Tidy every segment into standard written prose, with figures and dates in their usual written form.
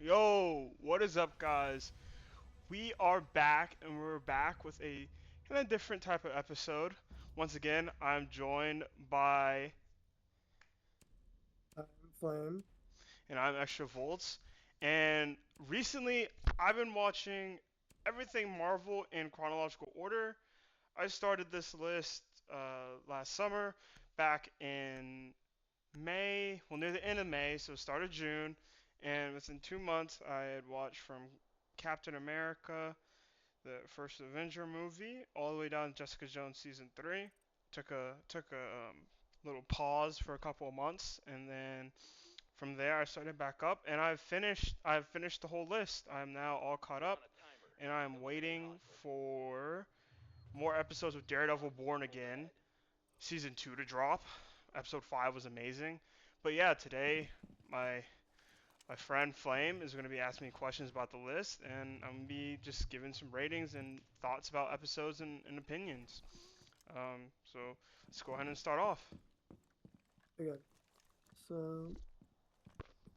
Yo, what is up, guys? We are back, and we're back with a kind of different type of episode. Once again, I'm joined by, I'm Flame. and I'm Extra Volts. And recently, I've been watching everything Marvel in chronological order. I started this list last summer, back in May, well, near the end of May, so start of June. And within 2 months, I had watched from Captain America, the first Avenger movie, all the way down to Jessica Jones season three. Took a little pause for a couple of months, and then from there I started back up, and I've finished the whole list. I'm now all caught up, and I'm waiting for more episodes of Daredevil Born Again season two to drop. Episode five was amazing, but yeah, today my my friend Flame is going to be asking me questions about the list, and I'm going to be just giving some ratings and thoughts about episodes and opinions. So let's go ahead and start off. Okay. So,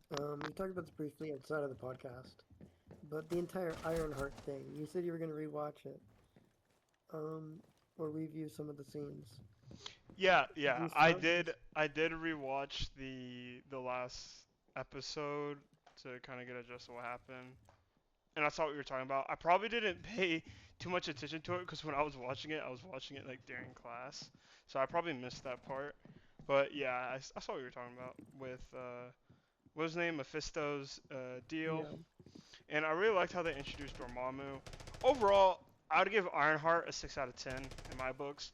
we talked about this briefly outside of the podcast, but the entire Ironheart thing, you said you were going to rewatch it, or review some of the scenes. Yeah, Did yeah, you I start? did. I did rewatch the last episode to kind of get adjusted to what happened, and I saw what you were talking about. I probably didn't pay too much attention to it because when I was watching it like during class, so I probably missed that part. But yeah, I saw what you were talking about with what was his name, Mephisto's deal, Yeah. and I really liked how they introduced Dormammu. Overall, I would give Ironheart a 6 out of 10 in my books.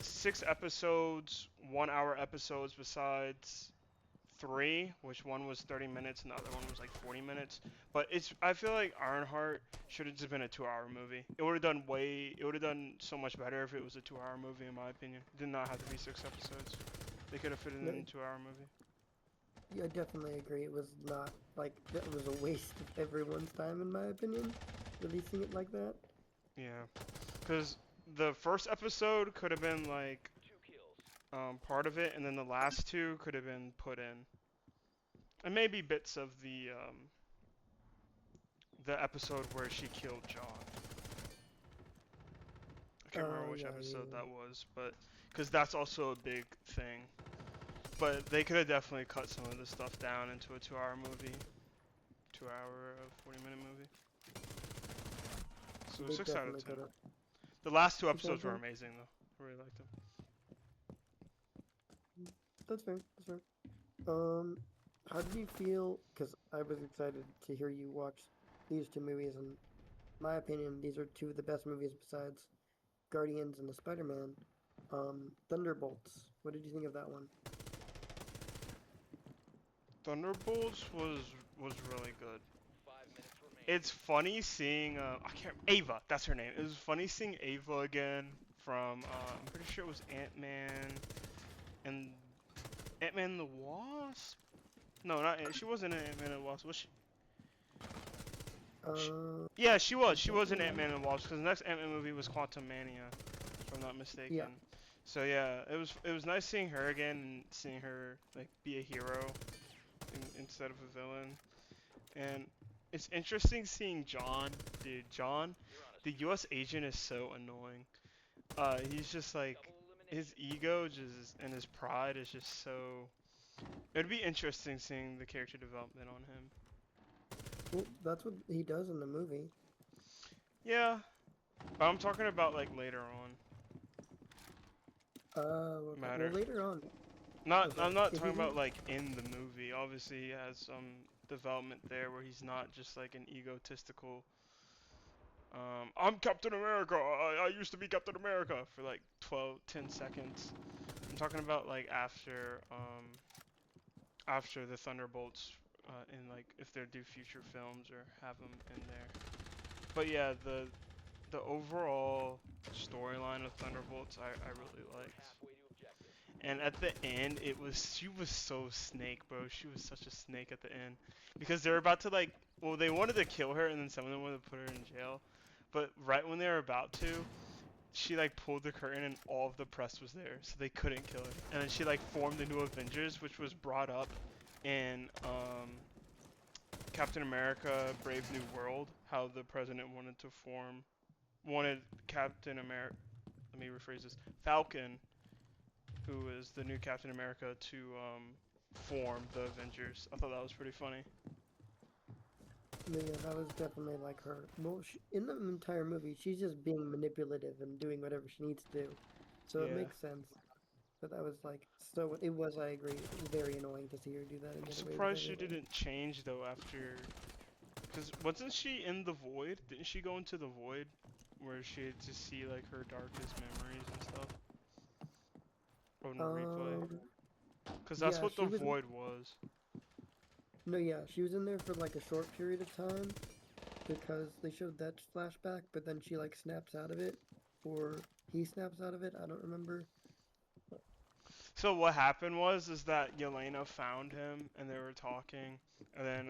6 episodes, 1 hour episodes besides three, which one was 30 minutes and the other one was like 40 minutes. But I feel like Ironheart should have just been a 2 hour movie. It would have done so much better if it was a 2 hour movie, in my opinion. It did not have to be 6 episodes. They could have fit it in a No, 2 hour movie. yeah, I definitely agree. It was not, like, that was a waste of everyone's time, in my opinion, releasing it like that. Yeah, because the first episode could have been like part of it, and then the last two could have been put in, and maybe bits of the episode where she killed John. I can't remember which Yeah, episode yeah. that was, but because that's also a big thing. But they could have definitely cut some of the stuff down into a 2 hour movie, 2 hour, 40-minute movie. So They six out of definitely ten. could have. The last two 6 out of episodes were 10? amazing though. I really liked them. That's fair. That's fair. Um, how did you feel? Because I was excited to hear you watch these two movies, and my opinion, these are two of the best movies besides Guardians and the Spider-Man. Thunderbolts. What did you think of that one? Thunderbolts was really good. It's funny seeing I can't Ava, that's her name. It was funny seeing Ava again from I'm pretty sure it was Ant-Man and Ant-Man and the Wasp. No, not Ant. She wasn't in Ant-Man and the Wasp. Was she? Yeah, she was. I She don't was in remember. Ant-Man and the Wasp because the next Ant-Man movie was Quantum Mania, if I'm not Yeah. mistaken. So yeah, it was nice seeing her again and seeing her like be a hero instead of a villain. And it's interesting seeing John. Dude, John, the U.S. agent is so annoying. He's just like his ego just and his pride is just so. It'd be interesting seeing the character development on him. Well, that's what he does in the movie. Yeah, but I'm talking about like later on. Okay. Well, Matter. later on. Not. I'm Okay. not If talking he's about in. like in the movie. Obviously, he has some development there where he's not just like an egotistical. I'm Captain America. I used to be Captain America for like 12, 10 seconds. I'm talking about like after the Thunderbolts in like if they do future films or have them in there. But yeah, the overall storyline of Thunderbolts I really liked. And at the end, she was so snake, bro. She was such a snake at the end because they were about to like, well, they wanted to kill her, and then some of them wanted to put her in jail. But right when they were about to, she like pulled the curtain, and all of the press was there, so they couldn't kill her. And then she like formed the new Avengers, which was brought up in Captain America: Brave New World, how the president wanted Captain America. Let me rephrase this. Falcon, who is the new Captain America, to form the Avengers. I thought that was pretty funny. But yeah, that was definitely like her. Well, in the entire movie, she's just being manipulative and doing whatever she needs to do. So it Yeah. makes sense. But that was like, so it was, I agree, it was very annoying to see her do that and I'm get away with surprised she everything. didn't change though after, because wasn't she in the Void? Didn't she go into the Void where she had to see like her darkest memories and stuff on the replay? Um, Because that's yeah, what she the was, Void was. no, yeah, she was in there for like a short period of time because they showed that flashback, but then she like snaps out of it, or he snaps out of it, I don't remember. So what happened was is that Yelena found him and they were talking, and then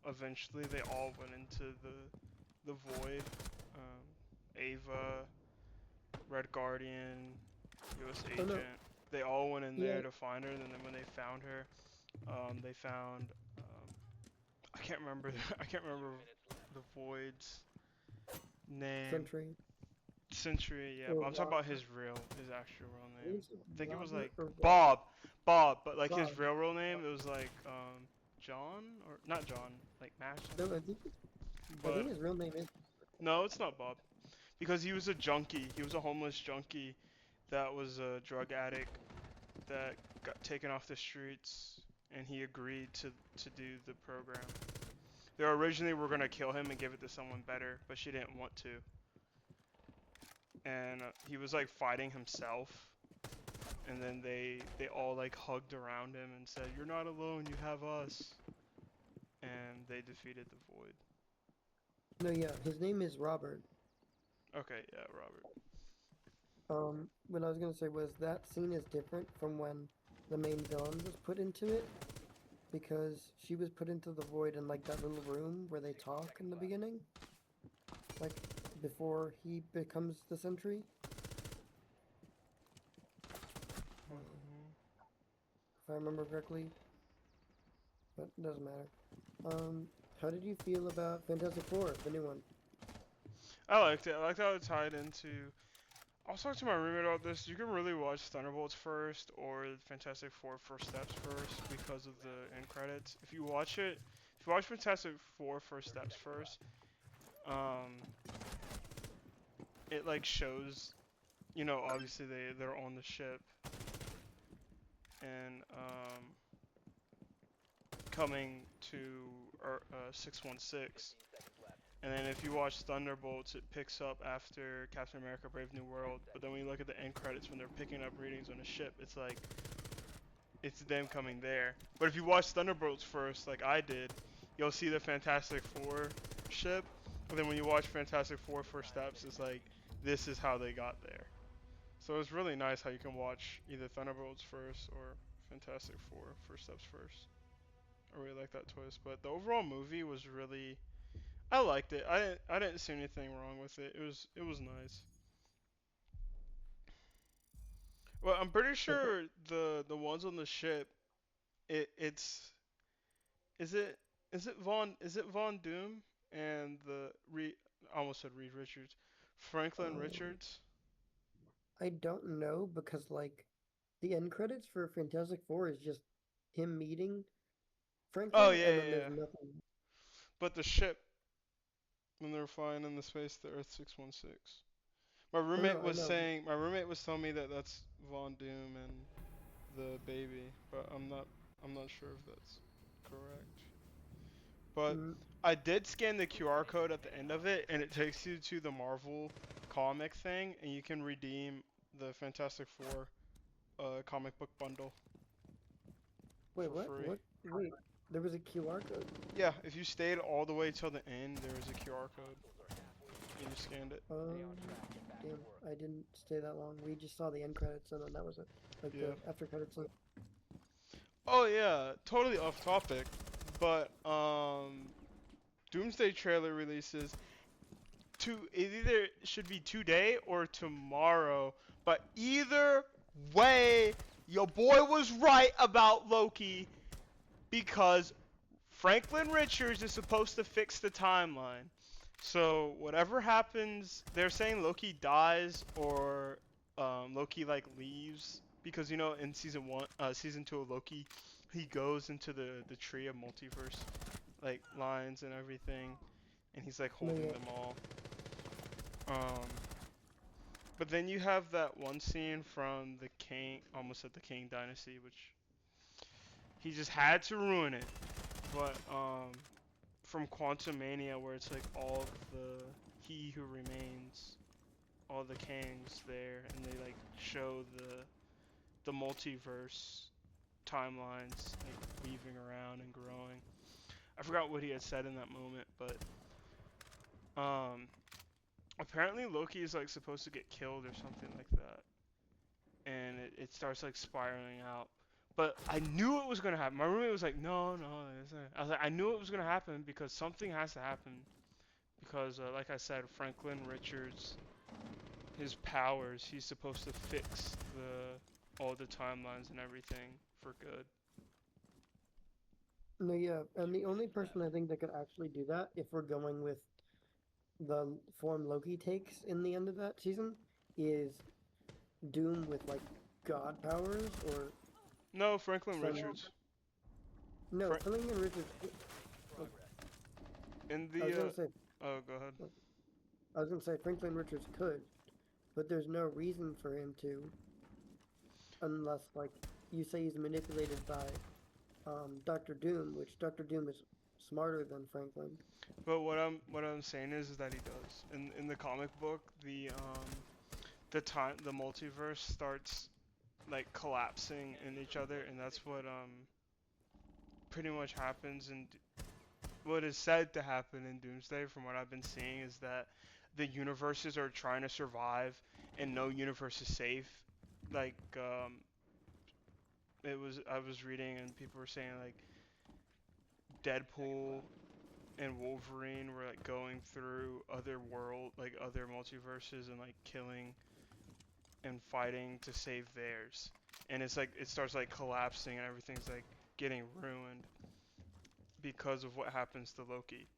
eventually they all went into the Void. Ava, Red Guardian, U.S. Oh no, Agent. They all went in yeah, there to find her, and then when they found her, they found I can't remember I can't remember the Void's name. Sentry, Century, yeah, or but I'm talking about his actual real name. is it I think it was Robert like or Bob, but like his Bob? real name it was like John or not John, like Mash. No, I But think his real name is. no, it's not Bob because he was a junkie. He was a homeless junkie that was a drug addict that got taken off the streets, and he agreed to do the program. They originally were gonna kill him and give it to someone better, but she didn't want to. And he was like fighting himself, and then they all like hugged around him and said, "You're not alone. You have us." And they defeated the Void. No, yeah, his name is Robert. Okay, yeah, Robert. What I was gonna say was that scene is different from when the main villain was put into it, because she was put into the void in like that little room where they talk in the beginning, like before he becomes the Sentry. Mhm. If I remember correctly, but it doesn't matter. How did you feel about Fantastic Four, the new one? I liked it. I liked how it tied into. I was talking to my roommate about this. You can really watch Thunderbolts first or Fantastic Four First Steps first because of the end credits. If you watch Fantastic Four First Steps first, um, it like shows, obviously they're on the ship and coming to 616. And then if you watch Thunderbolts, it picks up after Captain America: Brave New World. But then when you look at the end credits when they're picking up readings on a ship, it's like it's them coming there. But if you watch Thunderbolts first, like I did, you'll see the Fantastic Four ship. And then when you watch Fantastic Four First Steps, it's like this is how they got there. So it's really nice how you can watch either Thunderbolts first or Fantastic Four First Steps first. I really like that twist. But the overall movie was really I liked it. I didn't see anything wrong with it. It was nice. Well, I'm pretty Okay. sure the ones on the ship it's is it Von Doom and the I almost said Reed Richards. Franklin Um, Richards. I don't know because like the end credits for Fantastic Four is just him meeting Oh Franklin, yeah, and then yeah, there's yeah. nothing. But the ship when they were flying in the space the Earth 616. Oh no, I know. My roommate was telling me that that's Von Doom and the baby, but I'm not sure if that's correct. But Mm, I did scan the QR code at the end of it, and it takes you to the Marvel comic thing, and you can redeem the Fantastic Four comic book bundle wait, for what? free. What? Wait, there was a QR code. Yeah, if you stayed all the way till the end, there was a QR code, and you scanned it. Damn, I didn't stay that long. We just saw the end credits, and then that was it. Like Yeah. the after credits. Oh yeah, totally off topic, but Doomsday trailer releases it either should be today or tomorrow. But either way, your boy was right about Loki because Franklin Richards is supposed to fix the timeline. So whatever happens, they're saying Loki dies or Loki like leaves because in season 2 of Loki, he goes into the tree of multiverse like lines and everything, and he's like No, holding yeah. them all. Um, but then you have that one scene from the King, almost at the King Dynasty, which he just had to ruin it. But from Quantumania, where it's like all the He Who Remains, all the Kangs there, and they like show the multiverse timelines like weaving around and growing. I forgot what he had said in that moment, but apparently Loki is like supposed to get killed or something like that, and it starts like spiraling out. But I knew it was gonna happen. My roommate was like, "No, no." I was like, "I knew it was gonna happen because something has to happen." Because, like I said, Franklin Richards, his powers, he's supposed to fix all the timelines and everything for good. No, yeah. And the only person I think that could actually do that, if we're going with the form Loki takes in the end of that season, is Doom with like god powers or No, Franklin some. Richards. No, Fra- Filling and Richards. Like, in I was the gonna say, oh, go ahead. I was gonna say Franklin Richards could, but there's no reason for him to, unless like you say he's manipulated by Doctor Doom, which Doctor Doom is smarter than Franklin. But what I'm saying is that he does. In the comic book, the multiverse starts like collapsing in each other, and that's what pretty much happens, and what is said to happen in Doomsday, from what I've been seeing, is that the universes are trying to survive, and no universe is safe. Like I was reading, and people were saying like Deadpool and Wolverine were like going through like other multiverses, and like killing and fighting to save theirs. And it's like it starts like collapsing, and everything's like getting ruined because of what happens to Loki.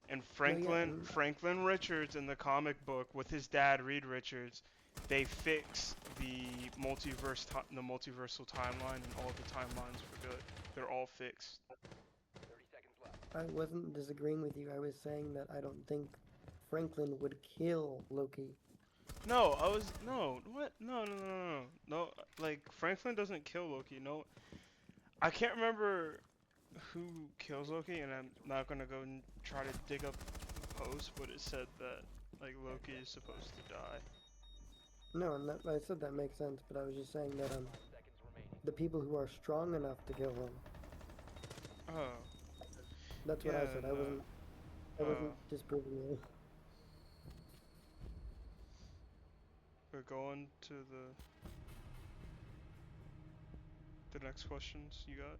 And No, yeah, Franklin Richards in the comic book with his dad Reed Richards, they fix the multiversal timeline, and all the timelines for good. They're all fixed. I wasn't disagreeing with you. I was saying that I don't think Franklin would kill Loki. No, I was no what no. Like Franklin doesn't kill Loki. No, I can't remember who kills Loki, and I'm not gonna go and try to dig up the post, but it said that like Loki is supposed to die. No, and that, I said that makes sense, but I was just saying that the people who are strong enough to kill him. Oh, That's what I yeah, said. I no. wasn't. I Oh, wasn't disproving you. we're going to the next questions. You got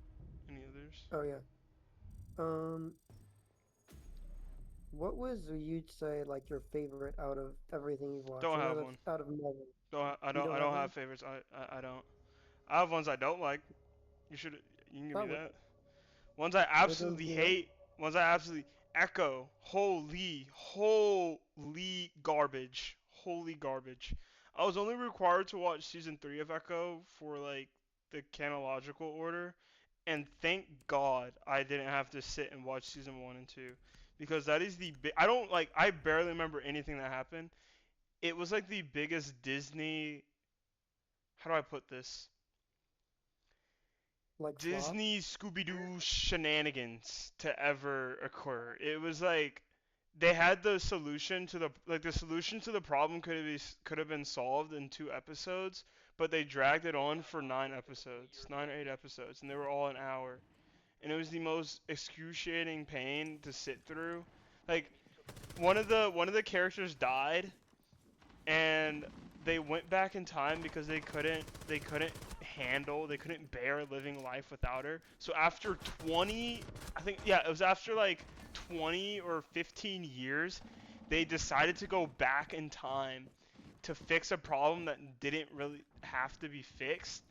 any others? Oh yeah. Um, what was you'd say like your favorite out of everything you've watched? Don't I know have that's one. out of Marvel. Don't I You don't I don't have don't one? have favorites. I don't. I have ones I don't like. You can give me Oh, that. Ones I which ones absolutely do you like? hate. Ones I absolutely Echo. Holy garbage. Holy garbage. I was only required to watch season 3 of Echo for like the chronological order, and thank God I didn't have to sit and watch season 1 and 2, because that is I don't like I barely remember anything that happened. It was like the biggest Disney, how do I put this? Like flop? Disney Scooby Doo shenanigans to ever occur. It was like they had the solution to the problem could have been solved in 2 episodes, but they dragged it on for 9 episodes, 9 or 8 episodes, and they were all an hour, and it was the most excruciating pain to sit through. Like one of the characters died, and they went back in time because they couldn't bear living life without her. So after 20, I think, yeah, it was after like 20 or 15 years, they decided to go back in time to fix a problem that didn't really have to be fixed,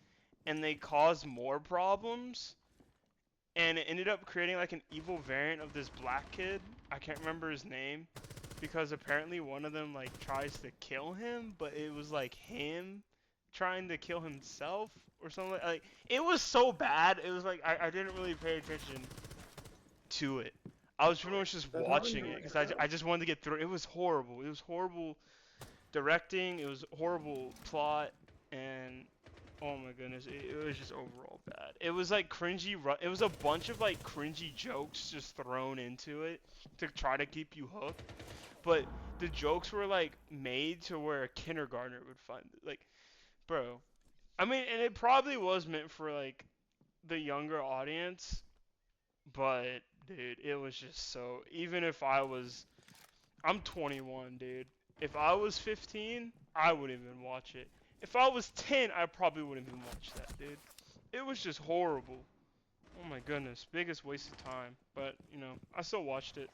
and they caused more problems, and it ended up creating like an evil variant of this black kid. I can't remember his name because apparently one of them like tries to kill him, but it was like him trying to kill himself or something. Like it was so bad. It was like I didn't really pay attention to it. I was pretty much just That happened watching to it me because as well. I just wanted to get through. It was horrible. It was horrible directing. It was horrible plot, and oh my goodness, it was just overall bad. It was like cringy. It was a bunch of like cringy jokes just thrown into it to try to keep you hooked. But the jokes were like made to where a kindergartner would find it. Like, bro. I mean, and it probably was meant for like the younger audience, but dude, it was just so. Even if I'm 21, dude. If I was 15, I wouldn't even watch it. If I was 10, I probably wouldn't even watch that, dude. It was just horrible. Oh my goodness, biggest waste of time. But you know, I still watched it.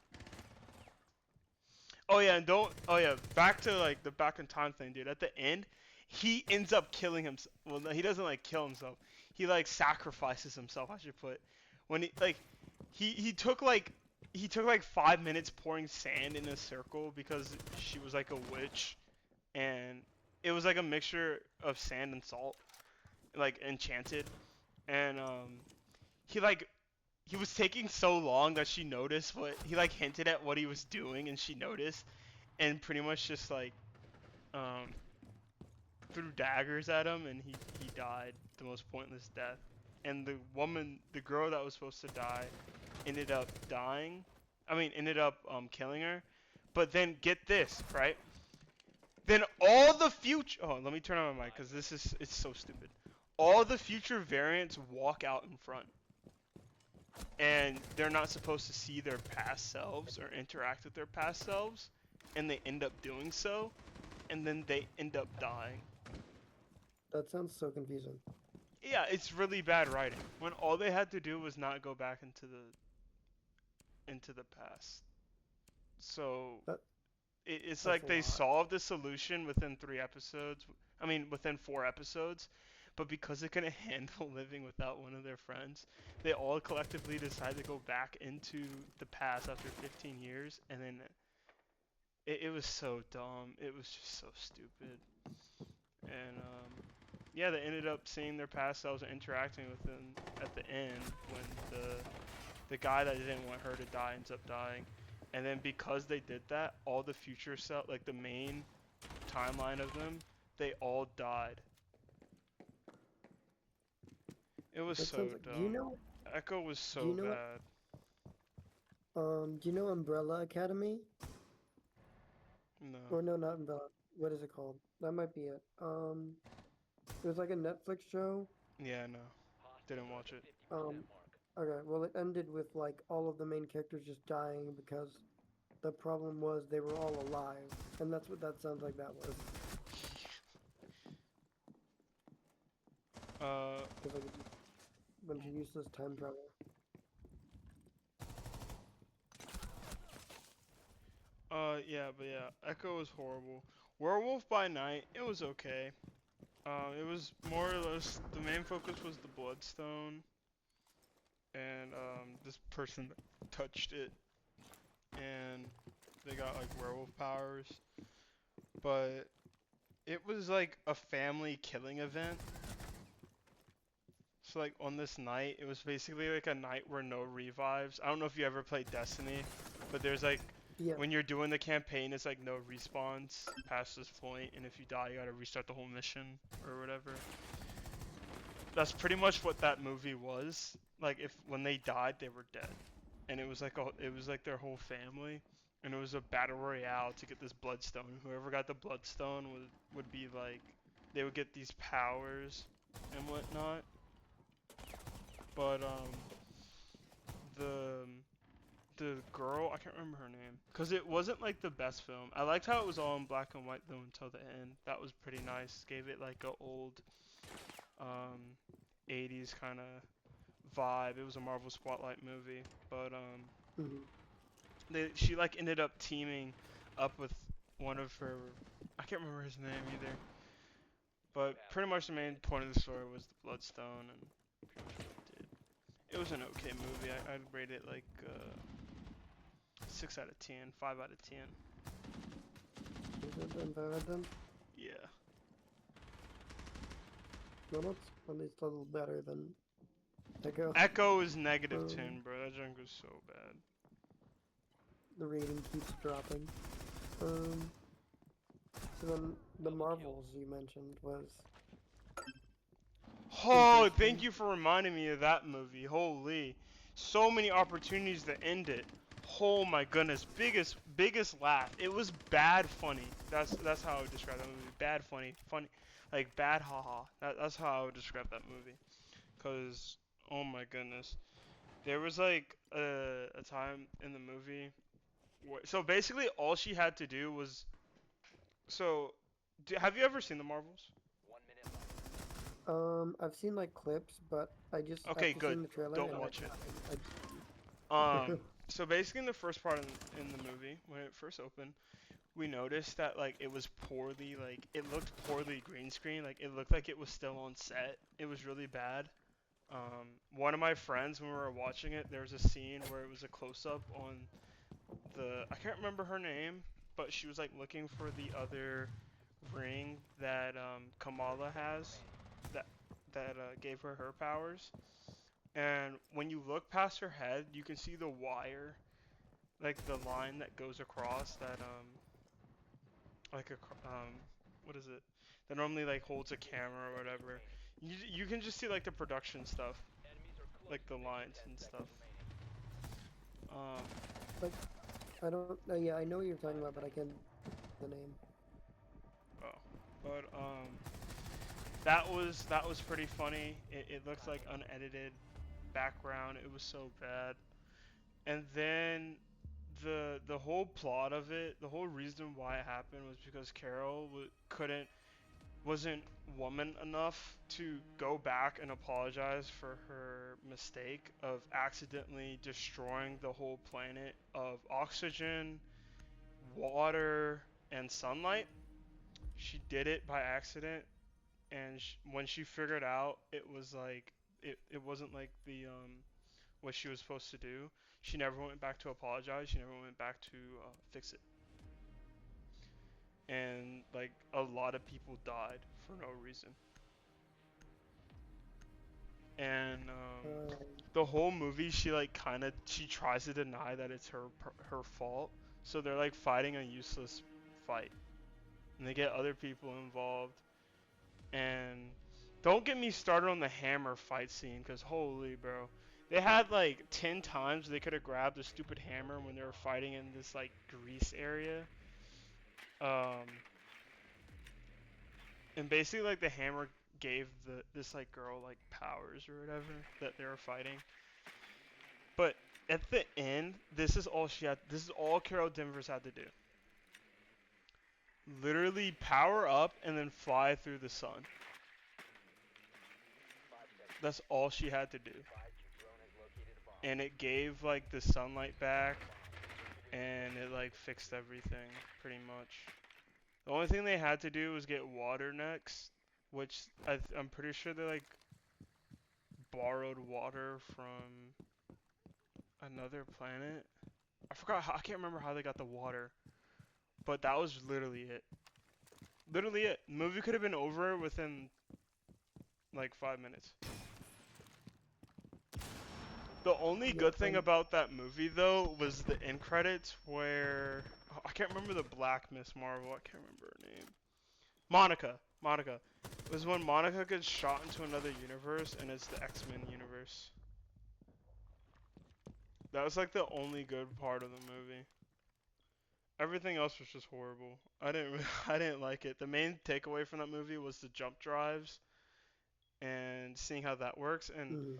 Oh yeah, and don't. Oh yeah, back to like the back in time thing, dude. At the end, he ends up killing himself. Well, no, he doesn't like kill himself. He like sacrifices himself. I should put. When he like, he took like 5 minutes pouring sand in a circle because she was like a witch, and it was like a mixture of sand and salt, like enchanted, and he like he was taking so long that she noticed what he like hinted at what he was doing and she noticed and pretty much just like um threw daggers at him and he died the most pointless death. And the girl that was supposed to die ended up dying. I mean, ended up killing her. But then get this, right? Then all the future oh, let me turn on my mic cuz it's so stupid. All the future variants walk out in front and they're not supposed to see their past selves or interact with their past selves, and they end up doing so, and then they end up dying. That sounds so confusing. Yeah, it's really bad writing. When all they had to do was not go back into the past. So That it's that's like a they lot. solved the solution within 3 episodes. I mean, within 4 episodes. But because they couldn't handle living without one of their friends, they all collectively decided to go back into the past after 15 years, and then it was so dumb. It was just so stupid. And yeah, they ended up seeing their past selves and interacting with them at the end when the guy that didn't want her to die ends up dying. And then because they did that, all the future self, like the main timeline of them, they all died. It was That so sounds like. dumb. Echo was Do you so know bad. do you know Umbrella Academy? No. Or no, not Umbrella. What is it called? That might be it. It was like a Netflix show. Yeah, no. Didn't watch it. Um, okay, well, it ended with like all of the main characters just dying because the problem was they were all alive, and that's what that sounds like that was. Uh, Because like a bunch of useless time travel. yeah, but yeah, Echo was horrible. Werewolf by Night, it was okay. It was more or less the main focus was the Bloodstone, and this person touched it, and they got like werewolf powers. But it was like a family killing event. So like on this night, it was basically like a night where no revives. I don't know if you ever played Destiny, but there's like Yeah, when you're doing the campaign, it's like no respawns past this point, and if you die, you gotta restart the whole mission or whatever. That's pretty much what that movie was. Like if when they died, they were dead, and it was like their whole family, and it was a battle royale to get this bloodstone. Whoever got the bloodstone would be like, they would get these powers and whatnot. But the the girl, I can't remember her name, cause it wasn't like the best film. I liked how it was all in black and white though until the end. That was pretty nice. Gave it like a old um 80s kind of vibe. It was a Marvel Spotlight movie, but hmm she like ended up teaming up with one of her. I can't remember his name either. But pretty much the main point of the story was the Bloodstone and pretty much what it did. It was an okay movie. I'd rate it like 6 out of 10, 5 out of 10. Is it then bad then? Yeah. No, that's at least a little better than Echo. Echo is negative Um, 10, bro. That junk was so bad. The rating keeps dropping. So then the Marvels you mentioned was Oh, interesting. thank you for reminding me of that movie. Holy. So many opportunities to end it. Oh my goodness. Biggest laugh. It was bad funny. That's how I would describe that movie. Bad funny. Funny. Like bad haha. That's how I would describe that movie. Cause oh my goodness. There was like a time in the movie so basically all she had to do was so have you ever seen the Marvels? I've seen like clips, but Okay, after good. seeing the trailer Don't and watch it. I So basically in the first part in the movie, when it first opened, we noticed that like it was poorly, like it looked poorly green screen, like it looked like it was still on set. It was really bad. One of my friends, when we were watching it, there was a scene where it was a close up on I can't remember her name, but she was like looking for the other ring that Kamala has, that gave her powers. And when you look past her head, you can see the wire, like the line that goes across that like a what is it? That normally like holds a camera or whatever. You can just see like the production stuff, like the lines and stuff. Um, like I don't. Yeah, I know what you're talking about, but I can't the name. oh, but that was pretty funny. It looks like unedited background. It was so bad. And then the whole plot of it, the whole reason why it happened was because Carol wasn't woman enough to go back and apologize for her mistake of accidentally destroying the whole planet of oxygen, water, and sunlight. She did it by accident, and when she figured out it was like it wasn't like the what she was supposed to do. She never went back to apologize. She never went back to fix it. And like a lot of people died for no reason. And Uh, the whole movie, she like kind of she tries to deny that it's her fault. So they're like fighting a useless fight, and they get other people involved. And don't get me started on the hammer fight scene, cause holy bro, they had like 10 times they could have grabbed the stupid hammer when they were fighting in this like grease area. Um, and basically like the hammer gave this like girl like powers or whatever that they were fighting. But at the end, this is all she had. This is all Carol Danvers had to do. Literally power up and then fly through the sun. That's all she had to do. And it gave like the sunlight back, and it like fixed everything pretty much. The only thing they had to do was get water next, which I'm pretty sure they like borrowed water from another planet. I forgot how, I can't remember how they got the water, but that was literally it. Literally it. The movie could have been over within like 5 minutes. The only yeah, good thing about that movie though was the end credits where I can't remember the Black Miss Marvel. I can't remember her name. Monica. Monica. It was when Monica gets shot into another universe and it's the X-Men universe. That was like the only good part of the movie. Everything else was just horrible. I didn't like it. The main takeaway from that movie was the jump drives and seeing how that works, and mm,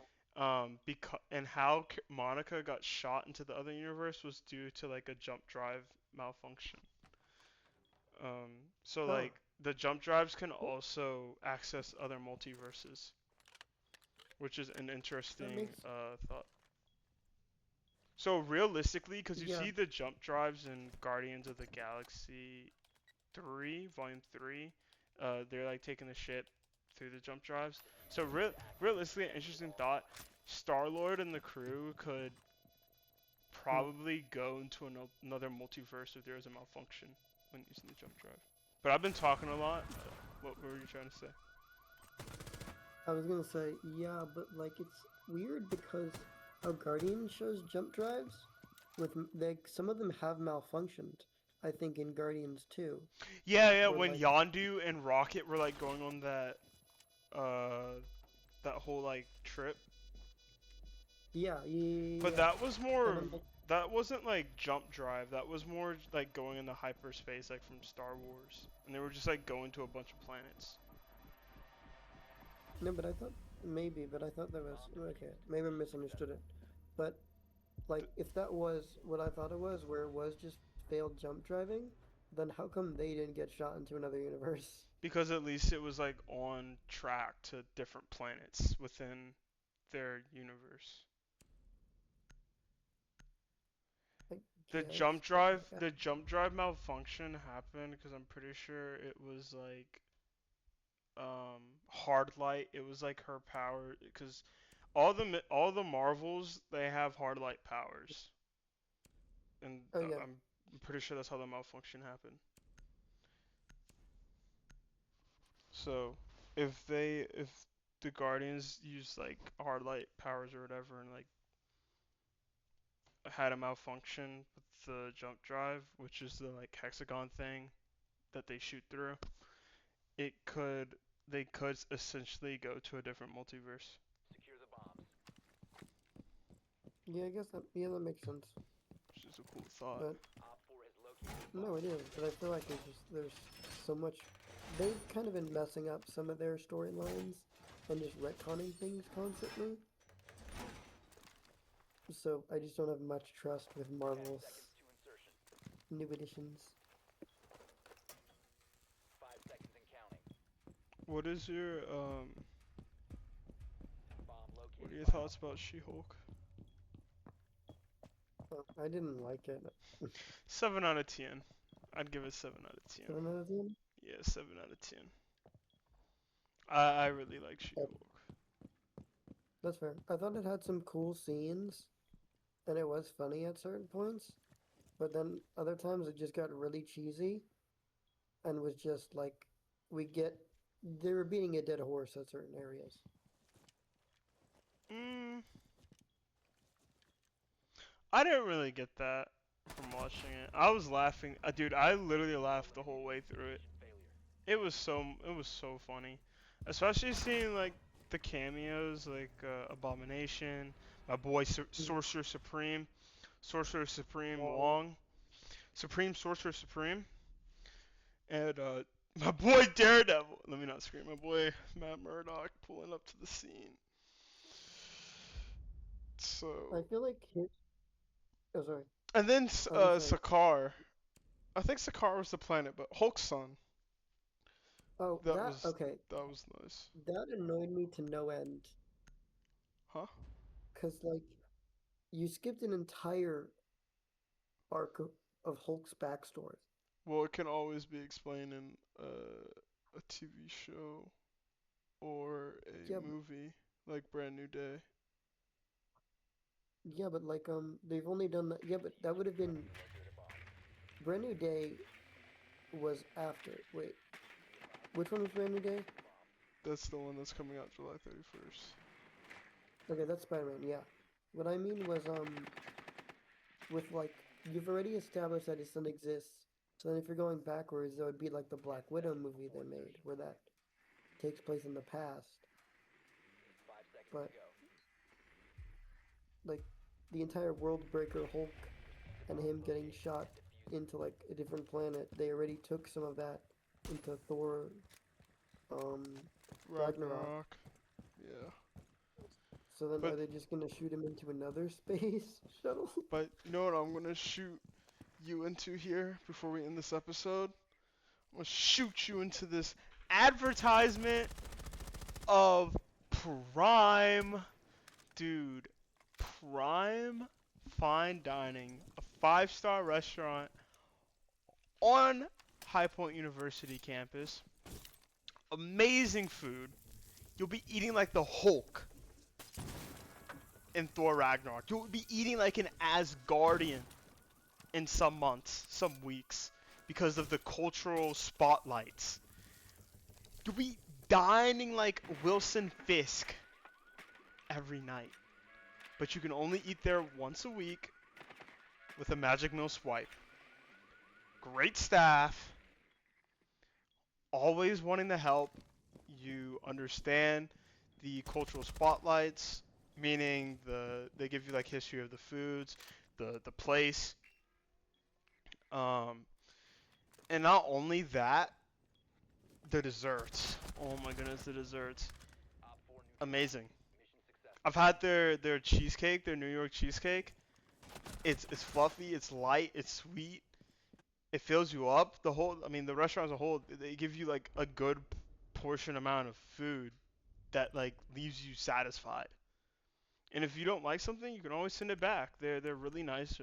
how Monica got shot into the other universe was due to like a jump drive malfunction. So oh, like the jump drives can also access other multiverses, which is an that interesting makes thought. So realistically, because you yeah. see the jump drives in Guardians of the Galaxy 3, Volume 3, they're like taking the ship through the jump drives. So realistically, an interesting thought. Star-Lord and the crew could Hmm. probably go into another multiverse if there is a malfunction when using the jump drive. But I've been talking a lot. What were you trying to say? I was gonna say, yeah, but like it's weird because how Guardian shows jump drives, like some of them have malfunctioned. I think in Guardians too, Yeah, yeah. where When like Yondu and Rocket were like going on uh that whole like trip, yeah, yeah, yeah, yeah, but yeah. that was more. And then like That wasn't like jump drive. That was more like going into hyperspace, like from Star Wars, and they were just like going to a bunch of planets. no, but I thought maybe, but I thought that was okay. Maybe I misunderstood it, but like if that was what I thought it was, where it was just failed jump driving, then how come they didn't get shot into another universe? Because at least it was like on track to different planets within their universe. I guess, but like The jump drive malfunction happened because I'm pretty sure it was like hard light. It was like her power because all the Marvels they have hard light powers, and oh yeah, I'm pretty sure that's how the malfunction happened. So if the Guardians use like hard light powers or whatever and like had a malfunction with the jump drive, which is the like hexagon thing that they shoot through, it could they could essentially go to a different multiverse. yeah, I guess that makes sense. Which is a cool thought. But no, it is. But I feel like there's so much. They've kind of been messing up some of their storylines and just retconning things constantly. So I just don't have much trust with Marvel's new editions. What is your what are your thoughts about She-Hulk? I didn't like it. 7 out of 10. I'd give it 7 out of 10. 7 out of 10. Yeah, 7 out of 10. I really like She-Hulk. That's fair. I thought it had some cool scenes, and it was funny at certain points. But then other times it just got really cheesy, and was just like, we get they were beating a dead horse at certain areas. Mm, I didn't really get that from watching it. I was laughing, dude. I literally laughed the whole way through it. It was so funny, especially seeing like the cameos like Abomination, my boy Sorcerer Supreme Long. Wong, Supreme Sorcerer Supreme, and my boy Daredevil. Let me not scream. My boy Matt Murdock pulling up to the scene. I So, feel like oh sorry. and then I was saying, Sakaar. I think Sakaar was the planet, but Hulk's son. oh That that was okay. that was nice. That annoyed me to no end. Huh? Cause like you skipped an entire arc of Hulk's backstory. Well, it can always be explained in a TV show or Yeah, a movie like Brand New Day. yeah, but like they've only done that. Yeah, but that would have been Brand New Day was after. Wait, which one was Brand New Day? That's the one that's coming out July 31st. Okay, that's Spider-Man. Yeah. What I mean was with like you've already established that his son exists. So then if you're going backwards, that would be like the Black Widow movie they made, where that takes place in the past. But like the entire World Breaker Hulk and him getting shot into like a different planet, they already took some of that into Thor um Ragnarok. Ragnarok. Yeah. So then But are they just gonna shoot him into another space shuttle? you know what I'm gonna shoot you into here before we end this episode? I'm gonna shoot you into this advertisement of Prime. Dude, Prime Fine Dining, a 5-star restaurant on High Point University campus. Amazing food. You'll be eating like the Hulk. in Thor Ragnarok. You'll be eating like an Asgardian in some months, some weeks, because of the cultural spotlights. You'll be dining like Wilson Fisk every night. But you can only eat there once a week with a Magic Mill swipe. Great staff, always wanting to help. You understand the cultural spotlights, meaning they give you like history of the foods, the place. Um, and not only that, the desserts. Oh my goodness, the desserts. Amazing. I've had their cheesecake, their New York cheesecake. It's fluffy, it's light, it's sweet. It fills you up. The restaurant as a whole, they give you like a good portion amount of food that like leaves you satisfied. And if you don't like something, you can always send it back. They're really nice.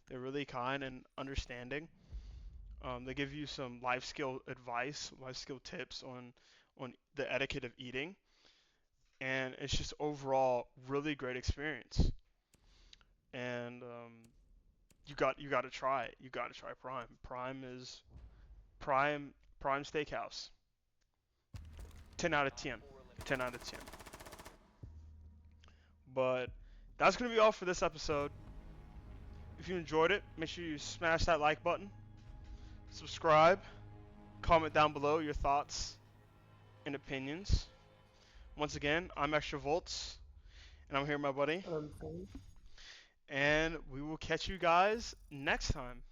They're really kind and understanding. They give you some life skill advice, life skill tips on the etiquette of eating, and it's just overall really great experience. And you got to try it. You got to try Prime. Prime Steakhouse. 10 out of 10. 10 out of 10. But that's gonna be all for this episode. If you enjoyed it, make sure you smash that like button, subscribe, comment down below your thoughts and opinions. Once again, I'm Extra Volts, and I'm here with my buddy, Fine. and we will catch you guys next time.